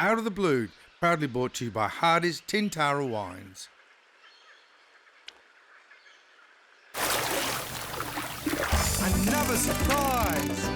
Out of the Blue, proudly brought to you by Hardy's Tintara Wines. Another surprise!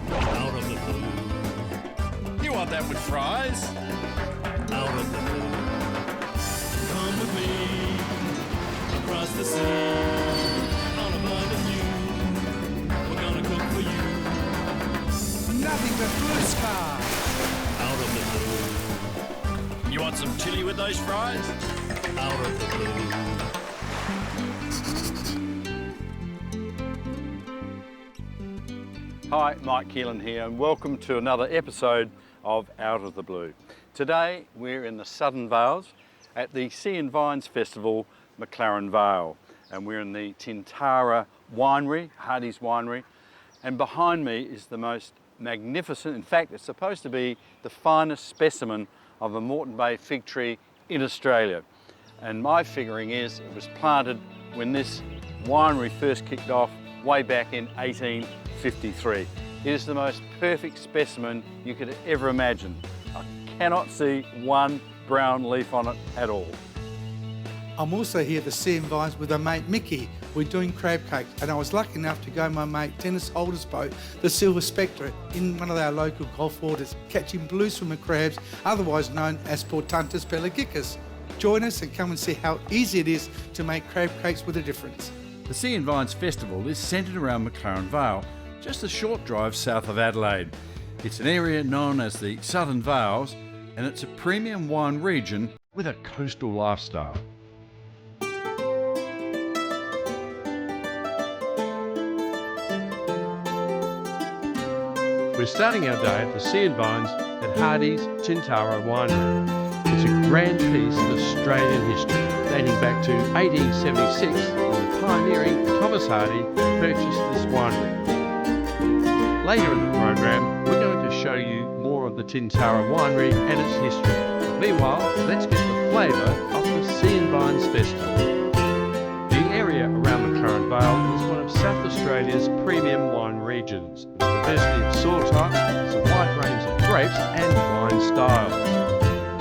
Out of the blue. You want that with fries? Out of the blue. Come with me across the sea on a blind view. We're gonna cook for you. Nothing but blue skies! Out of the blue. You want some chili with those fries? Out of the blue. Hi, Mike Keelan here, and welcome to another episode of Out of the Blue. Today we're in the Southern Vales at the Sea and Vines Festival, McLaren Vale, and we're in the Tintara Winery, Hardy's Winery, and behind me is the most magnificent, in fact it's supposed to be the finest specimen of a Moreton Bay fig tree in Australia. And my figuring is it was planted when this winery first kicked off way back in 1853. It is the most perfect specimen you could ever imagine. I cannot see one brown leaf on it at all. I'm also here at the Sea and Vines with our mate Mickey. We're doing crab cakes, and I was lucky enough to go in my mate Dennis Holder's boat, the Silver Spectre, in one of our local Gulf waters, catching blue swimmer crabs, otherwise known as Portuntus pelagicus. Join us and come and see how easy it is to make crab cakes with a difference. The Sea and Vines Festival is centred around McLaren Vale, just a short drive south of Adelaide. It's an area known as the Southern Vales, and it's a premium wine region with a coastal lifestyle. We're starting our day at the Sea and Vines at Hardy's Tintara Winery. It's a grand piece of Australian history, dating back to 1876 when the pioneering Thomas Hardy purchased this winery. Later in the program, we're going to show you more of the Tintara Winery and its history. But meanwhile, let's get the flavour of the Sea and Vines Festival. The area around McLaren Vale is one of South Australia's premium wine regions. With a diversity of soil types, there's a wide range of grapes and wine styles.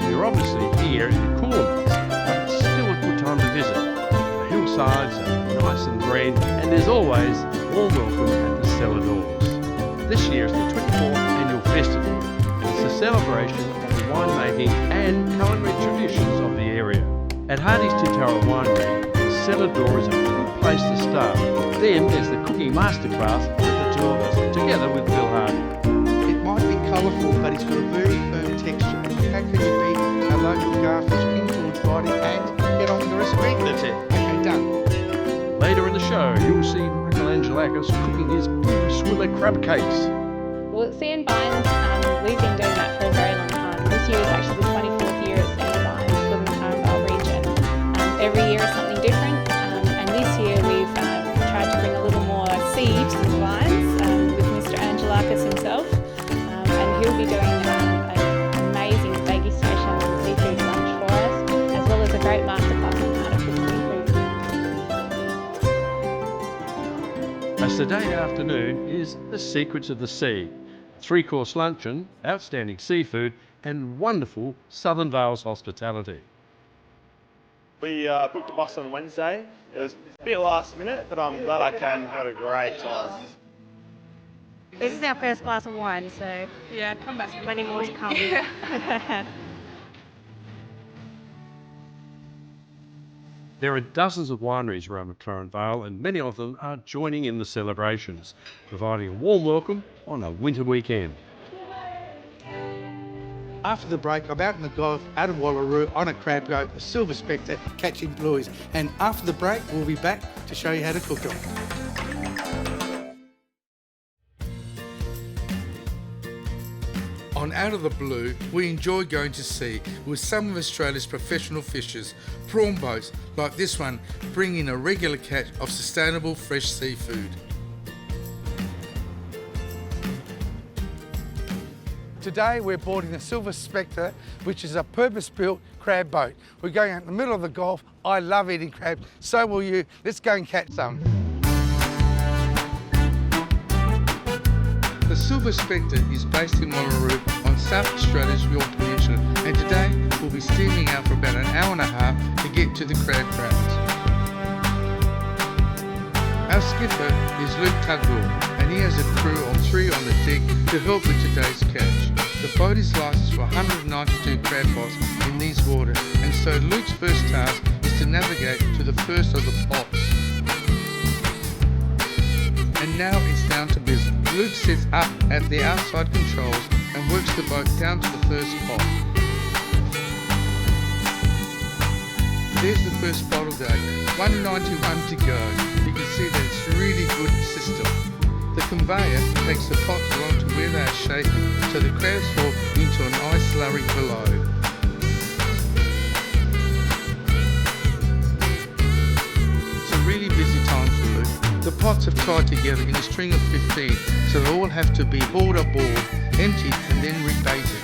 We're obviously here in the cooler months, but it's still a good time to visit. The hillsides are nice and green, and there's always a warm welcome at the cellar doors. This year is the 24th annual festival, and it's a celebration of the winemaking and culinary traditions of the area. At Hardy's Tintara Winery, the cellar door is a good place to start. Then there's the cooking masterclass with the two of us, together with Bill Hardy. It might be colourful, but it's got a very firm texture. How can you beat our local garfish, King George Body, and get on with the recipe? That's it. Okay, done. Later in the show, you'll see Michael Angelakis cooking his blue swimmer crab cakes. Well, at Sea and Vines, we've been doing that for a very long time. This year is actually the 24th year at Sea and Vines for the McLaren Vale region. Every year is something different, and this year we've tried to bring a little more sea to the vines with Mr. Angelakis himself, and he'll be doing an amazing degustation of seafood lunch for us, as well as a great masterclass on how to cook seafood. A sedate afternoon is the secrets of the sea. 3-course luncheon, outstanding seafood, and wonderful Southern Vales hospitality. We booked a bus on Wednesday. It was a bit last minute, but I'm glad I came. Had a great time. This is our first glass of wine, so yeah, come back. Plenty more to come. There are dozens of wineries around McLaren Vale, and many of them are joining in the celebrations, providing a warm welcome on a winter weekend. After the break, I'm out in the Gulf, out of Wallaroo, on a crab boat, a Silver Spectre, catching blues. And after the break, we'll be back to show you how to cook them. On Out of the Blue, we enjoy going to sea with some of Australia's professional fishers, prawn boats like this one, bringing a regular catch of sustainable fresh seafood. Today we're boarding the Silver Spectre, which is a purpose-built crab boat. We're going out in the middle of the Gulf. I love eating crab, so will you. Let's go and catch some. The Silver Spectre is based in Winery on on South Australia's York Peninsula, and today we'll be steaming out for about an hour and a half to get to the crab grounds. Our skipper is Luke Tugwell, and he has a crew of 3 on the deck to help with today's catch. The boat is licensed for 192 crab pots in these waters, and so Luke's first task is to navigate to the first of the pots. And now it's down to business. Luke sits up at the outside controls and works the boat down to the first pot. There's the first pot of the day, 191 to go. You can see that it's a really good system. The conveyor takes the pots along to where they are shaken so the crabs fall into a nice slurry below. It's a really busy time for Luke. The pots are tied together in a string of 15, so they all have to be hauled aboard, emptied and then rebaited.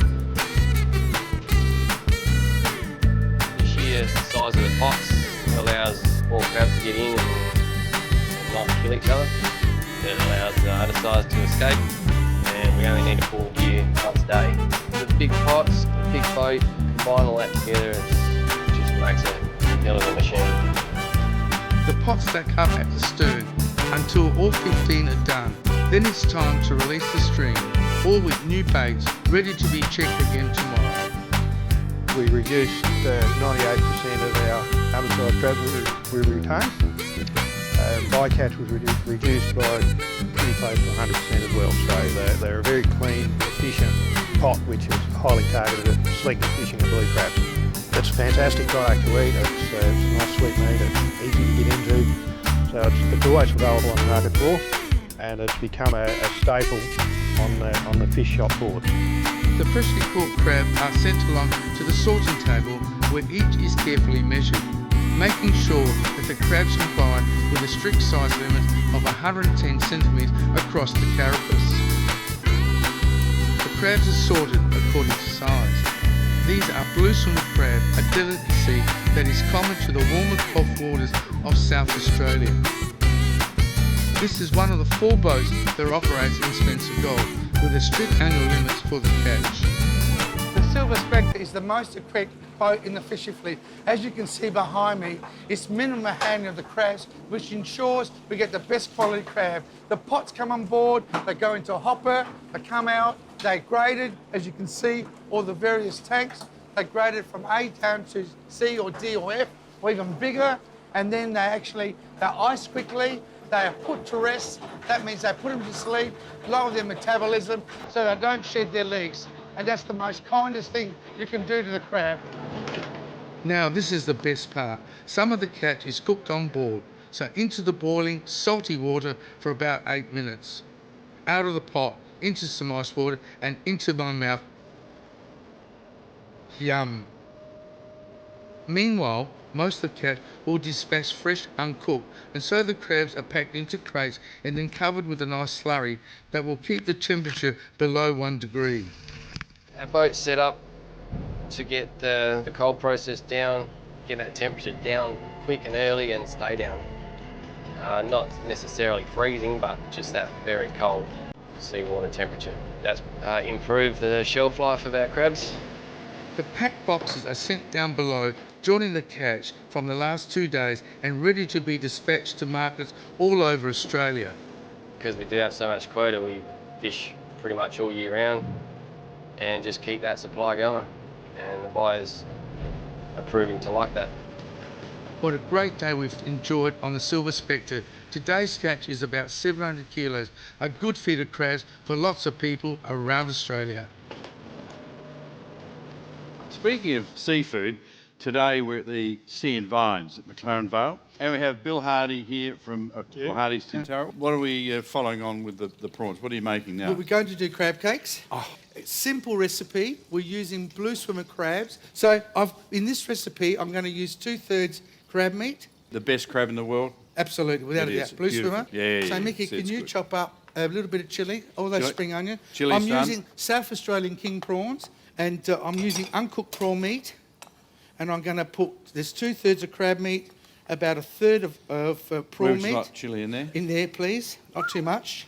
The sheer size of the pots allows more crabs to get in and not kill each other. It allows the other sides to escape, and we only need to pull gear once a day. The big pots, the big boat, combine all that together, it just makes a hell of a machine. The pots stack up at the stern until all 15 are done. Then it's time to release the string, all with new baits, ready to be checked again tomorrow. We reduced 98% of our undersized crabs we retain. Bycatch was reduced by pretty close to 100% as well. So they're a very clean, efficient pot which is highly targeted at selective fishing of blue crabs. It's a fantastic product to eat. It's a nice sweet meat. It's easy to get into. So it's always available on the market floor, and it's become a staple on the fish shop board. The freshly caught crab are sent along to the sorting table where each is carefully measured, making sure that the crabs comply with a strict size limit of 110 centimetres across the carapace. The crabs are sorted according to size. These are blue swimmer crab, a delicacy that is common to the warmer Gulf waters of South Australia. This is one of the 4 boats that operates in Spencer Gulf, with a strict annual limits for the catch. The Silver Spectre is the most equipped boat in the fishing fleet. As you can see behind me, it's minimum handling of the crabs, which ensures we get the best quality crab. The pots come on board, they go into a hopper, they come out, they're graded, as you can see, all the various tanks. They're graded from A down to C or D or F, or even bigger, and then they're iced quickly, they are put to rest. That means they put them to sleep, lower their metabolism, so they don't shed their legs. And that's the most kindest thing you can do to the crab. Now this is the best part. Some of the catch is cooked on board, so into the boiling, salty water for about 8 minutes. Out of the pot, into some ice water, and into my mouth. Yum. Meanwhile, most of the catch will dispatch fresh uncooked, and so the crabs are packed into crates and then covered with a nice slurry that will keep the temperature below 1 degree. Our boat's set up to get the cold process down, get that temperature down quick and early and stay down. Not necessarily freezing, but just that very cold seawater temperature. That's improved the shelf life of our crabs. The packed boxes are sent down below, joining the catch from the last 2 days and ready to be dispatched to markets all over Australia. Because we do have so much quota, we fish pretty much all year round and just keep that supply going. And the buyers are proving to like that. What a great day we've enjoyed on the Silver Spectre. Today's catch is about 700 kilos, a good feed of crabs for lots of people around Australia. Speaking of seafood, today we're at the Sea and Vines at McLaren Vale, and we have Bill Hardy here from Bill Hardy's Tintara. What are we following on with the prawns? What are you making now? Well, we're going to do crab cakes. Simple recipe. We're using blue swimmer crabs. So in this recipe, I'm going to use 2/3 crab meat. The best crab in the world? Absolutely, without a doubt. Blue swimmer. Yeah. So Mickey, can you chop up a little bit of chilli, all those spring onion? Chilli's I'm done. using South Australian king prawns, and I'm using uncooked prawn meat, and I'm going to put, there's 2/3 of crab meat, about 1/3 of prawn meat. Like chilli in there? In there, please. Not too much.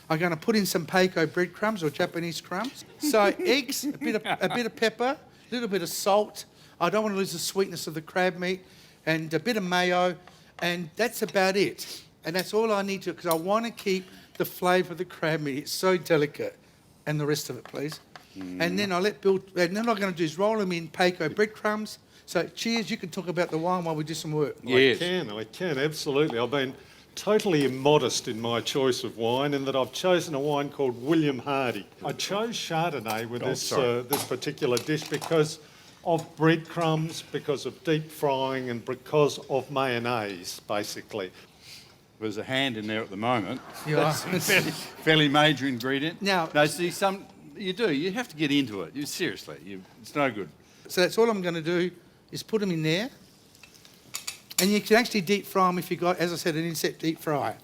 I'm going to put in some Peiko breadcrumbs or Japanese crumbs. So eggs, a bit of pepper, a little bit of salt. I don't want to lose the sweetness of the crab meat, and a bit of mayo, and that's about it. And that's all I need to, because I want to keep the flavour of the crab meat. It's so delicate. And the rest of it, please. And then I let Bill, and then what I'm going to do is roll them in Peiko breadcrumbs. So cheers, you can talk about the wine while we do some work. Yes. I can, absolutely. I've been totally immodest in my choice of wine in that I've chosen a wine called William Hardy. I chose Chardonnay with this particular dish because of breadcrumbs, because of deep frying and because of mayonnaise, basically. There's a hand in there at the moment. Yeah. That's a fairly major ingredient. Now- No, see, you have to get into it. Seriously, it's no good. So that's all I'm going to do is put them in there. And you can actually deep fry them if you've got, as I said, an inset deep fryer.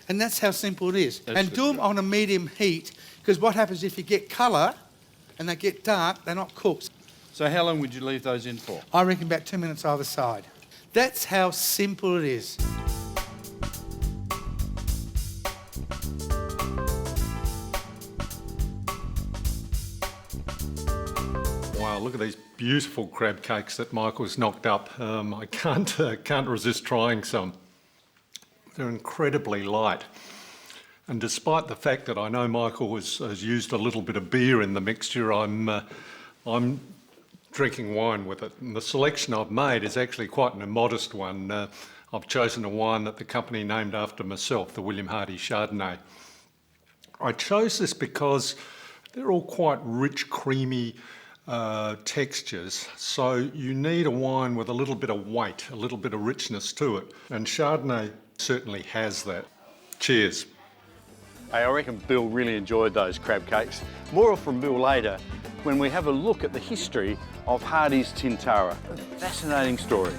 And that's how simple it is. And do them on a medium heat, because what happens if you get colour and they get dark, they're not cooked. So how long would you leave those in for? I reckon about 2 minutes either side. That's how simple it is. Wow, look at these beautiful crab cakes that Michael's knocked up. I can't resist trying some. They're incredibly light. And despite the fact that I know Michael has used a little bit of beer in the mixture, I'm drinking wine with it. And the selection I've made is actually quite an immodest one. I've chosen a wine that the company named after myself, the William Hardy Chardonnay. I chose this because they're all quite rich, creamy textures. So you need a wine with a little bit of weight, a little bit of richness to it. And Chardonnay certainly has that. Cheers. Hey, I reckon Bill really enjoyed those crab cakes. More from Bill later when we have a look at the history of Hardy's Tintara. A fascinating story.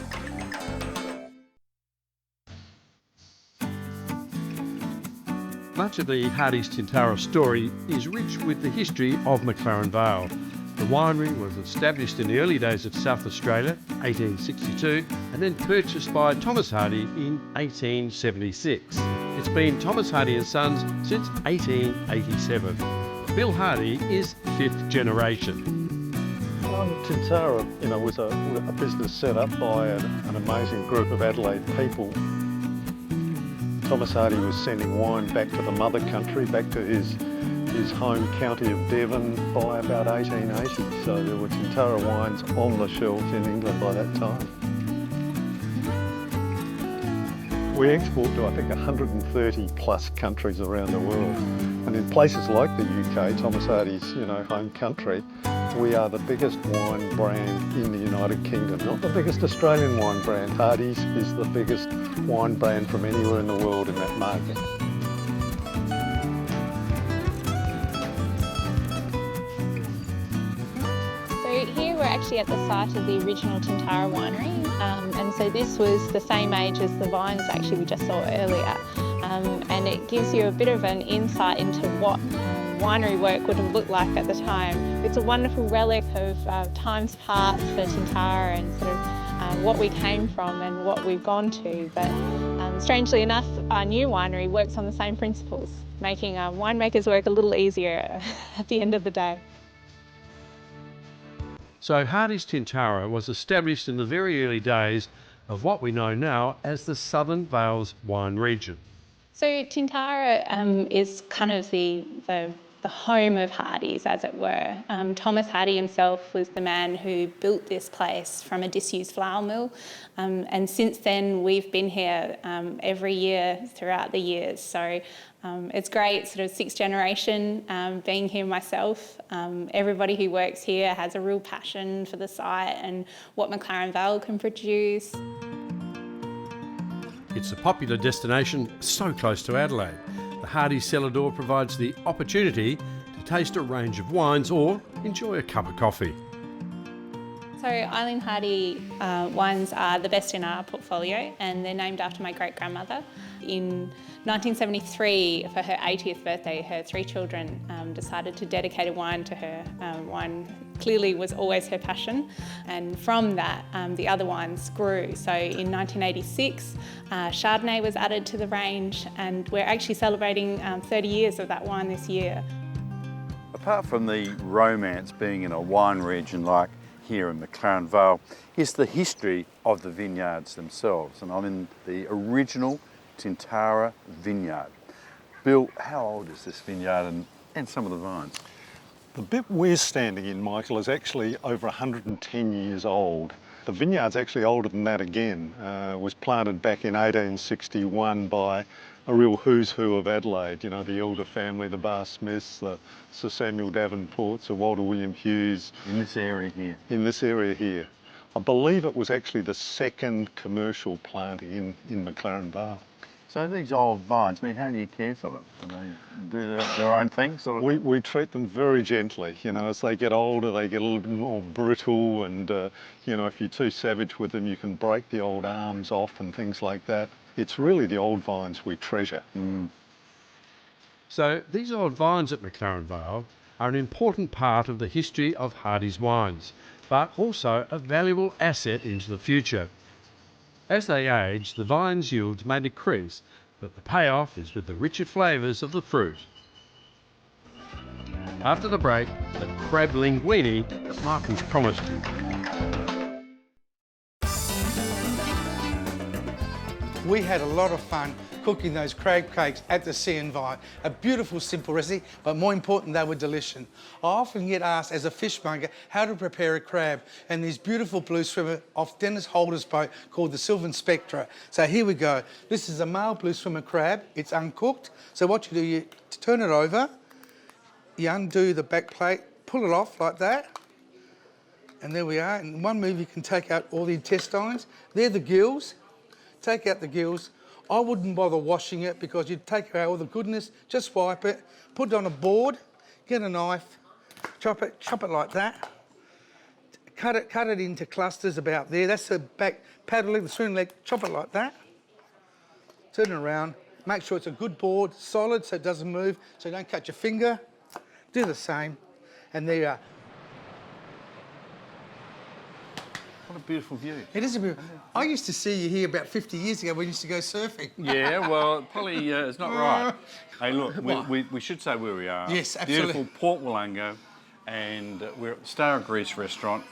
Much of the Hardy's Tintara story is rich with the history of McLaren Vale. The winery was established in the early days of South Australia, 1862, and then purchased by Thomas Hardy in 1876. It's been Thomas Hardy and Sons since 1887. Bill Hardy is fifth generation. Tintara, was a business set up by an amazing group of Adelaide people. Thomas Hardy was sending wine back to the mother country, back to his home county of Devon by about 1880. So there were Tintara wines on the shelves in England by that time. We export to, I think, 130 plus countries around the world. And in places like the UK, Thomas Hardy's, home country, we are the biggest wine brand in the United Kingdom. Not the biggest Australian wine brand. Hardy's is the biggest wine brand from anywhere in the world in that market. So here we're actually at the site of the original Tintara winery, and so this was the same age as the vines actually we just saw earlier, and it gives you a bit of an insight into what winery work would have looked like at the time. It's a wonderful relic of times past for Tintara and sort of what we came from and what we've gone to, but strangely enough our new winery works on the same principles, making winemakers work a little easier at the end of the day. So Hardy's Tintara was established in the very early days of what we know now as the Southern Vales wine region. So Tintara is kind of the home of Hardy's, as it were. Thomas Hardy himself was the man who built this place from a disused flour mill, and since then we've been here every year throughout the years. So it's great, sort of sixth generation being here myself. Everybody who works here has a real passion for the site and what McLaren Vale can produce. It's a popular destination so close to Adelaide. The Hardy's cellar door provides the opportunity to taste a range of wines or enjoy a cup of coffee. So Eileen Hardy wines are the best in our portfolio, and they're named after my great-grandmother. in 1973, for her 80th birthday, her 3 children decided to dedicate a wine to her. Wine clearly was always her passion, and from that the other wines grew. So in 1986, Chardonnay was added to the range, and we're actually celebrating 30 years of that wine this year. Apart from the romance being in a wine region like here in McLaren Vale, is the history of the vineyards themselves. And I'm in the original Tintara vineyard. Bill, how old is this vineyard and some of the vines? The bit we're standing in, Michael, is actually over 110 years old. The vineyard's actually older than that again. It was planted back in 1861 by a real who's who of Adelaide, you know, the Elder family, the Bar Smiths, the Sir Samuel Davenports, Sir Walter William Hughes. In this area here? In this area here. I believe it was actually the second commercial planting in McLaren Vale. So these old vines, I mean, how do you care for them? Do they do their own thing? Sort of? We treat them very gently. You know, as they get older, they get a little bit more brittle, and you know, if you're too savage with them, you can break the old arms off and things like that. It's really the old vines we treasure. So these old vines at McLaren Vale are an important part of the history of Hardy's wines, but also a valuable asset into the future. As they age, the vine's yields may decrease, but the payoff is with the richer flavours of the fruit. After the break, the crab linguine that Michael's promised you. We had a lot of fun cooking those crab cakes at the Sea and Vine. A beautiful, simple recipe, but more important, they were delicious. I often get asked as a fishmonger how to prepare a crab, and these beautiful blue swimmer off Dennis Holder's boat called the Silver Spectre. So here we go. This is a male blue swimmer crab. It's uncooked. So what you do, you turn it over, you undo the back plate, pull it off like that, and there we are. In one move, you can take out all the intestines. They're the gills. Take out the gills. I wouldn't bother washing it because you'd take out all the goodness, just wipe it, put it on a board, get a knife, chop it like that. Cut it into clusters about there. That's the back paddle leg, the swing leg, chop it like that. Turn it around, make sure it's a good board, solid so it doesn't move, so you don't cut your finger. Do the same, and there you are. What a beautiful view. It is a beautiful. I used to see you here about 50 years ago when we used to go surfing. Yeah, well, probably it's not right. Hey, look, we should say where we are. Yes, absolutely. Beautiful Port Wollonga, and we're at Star of Greece restaurant.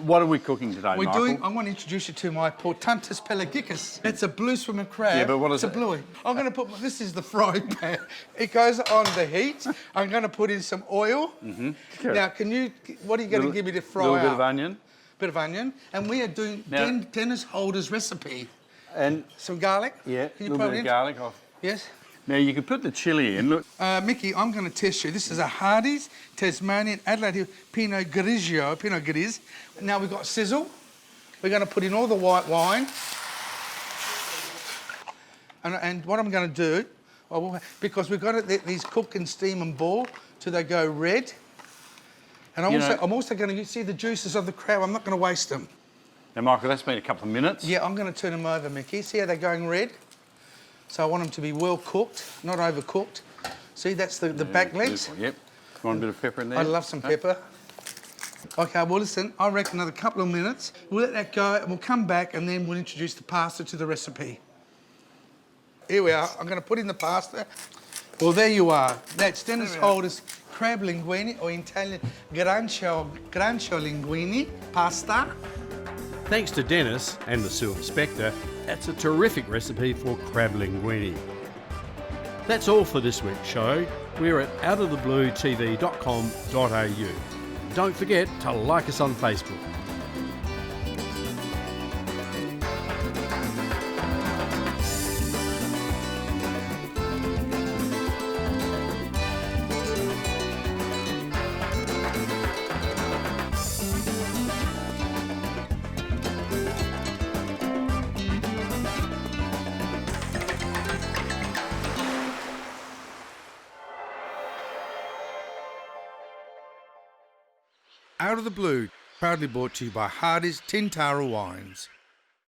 What are we cooking today, Michael? I want to introduce you to my Portuntus pelagicus. It's a blue swimmer crab. Yeah, but what is it? It's a bluey. I'm going to put, this is the frying pan. It goes on the heat. I'm going to put in some oil. Mm-hmm. Now, what are you going to give me to fry up? A up? little bit of onion. Bit of onion. And we are doing Dennis Holder's recipe. And some garlic. Yeah, Can you a little put bit it of in? garlic off. Yes. Now you can put the chilli in. Look, Mickey, I'm going to test you. This is a Hardy's Tasmanian Adelaide Pinot Gris. Now we've got sizzle. We're going to put in all the white wine. And what I'm going to do, because we've got to let these cook and steam and boil till they go red. And I'm also going to see the juices of the crab. I'm not going to waste them. Now, Michael, that's been a couple of minutes. Yeah, I'm going to turn them over, Mickey. See how they're going red? So I want them to be well cooked, not overcooked. See, that's the back legs. Beautiful. Yep. Want a bit of pepper in there? I love some pepper. Okay, well, listen, I reckon another couple of minutes. We'll let that go and we'll come back and then we'll introduce the pasta to the recipe. Here we are. I'm going to put in the pasta. Well, there you are. That's Dennis Holder's crab linguine, or in Italian, grancio linguine pasta. Thanks to Dennis and the Silver Spectre, that's a terrific recipe for crab linguine. That's all for this week's show. We're at outofthebluetv.com.au. Don't forget to like us on Facebook. Out of the Blue, proudly brought to you by Hardy's Tintara Wines.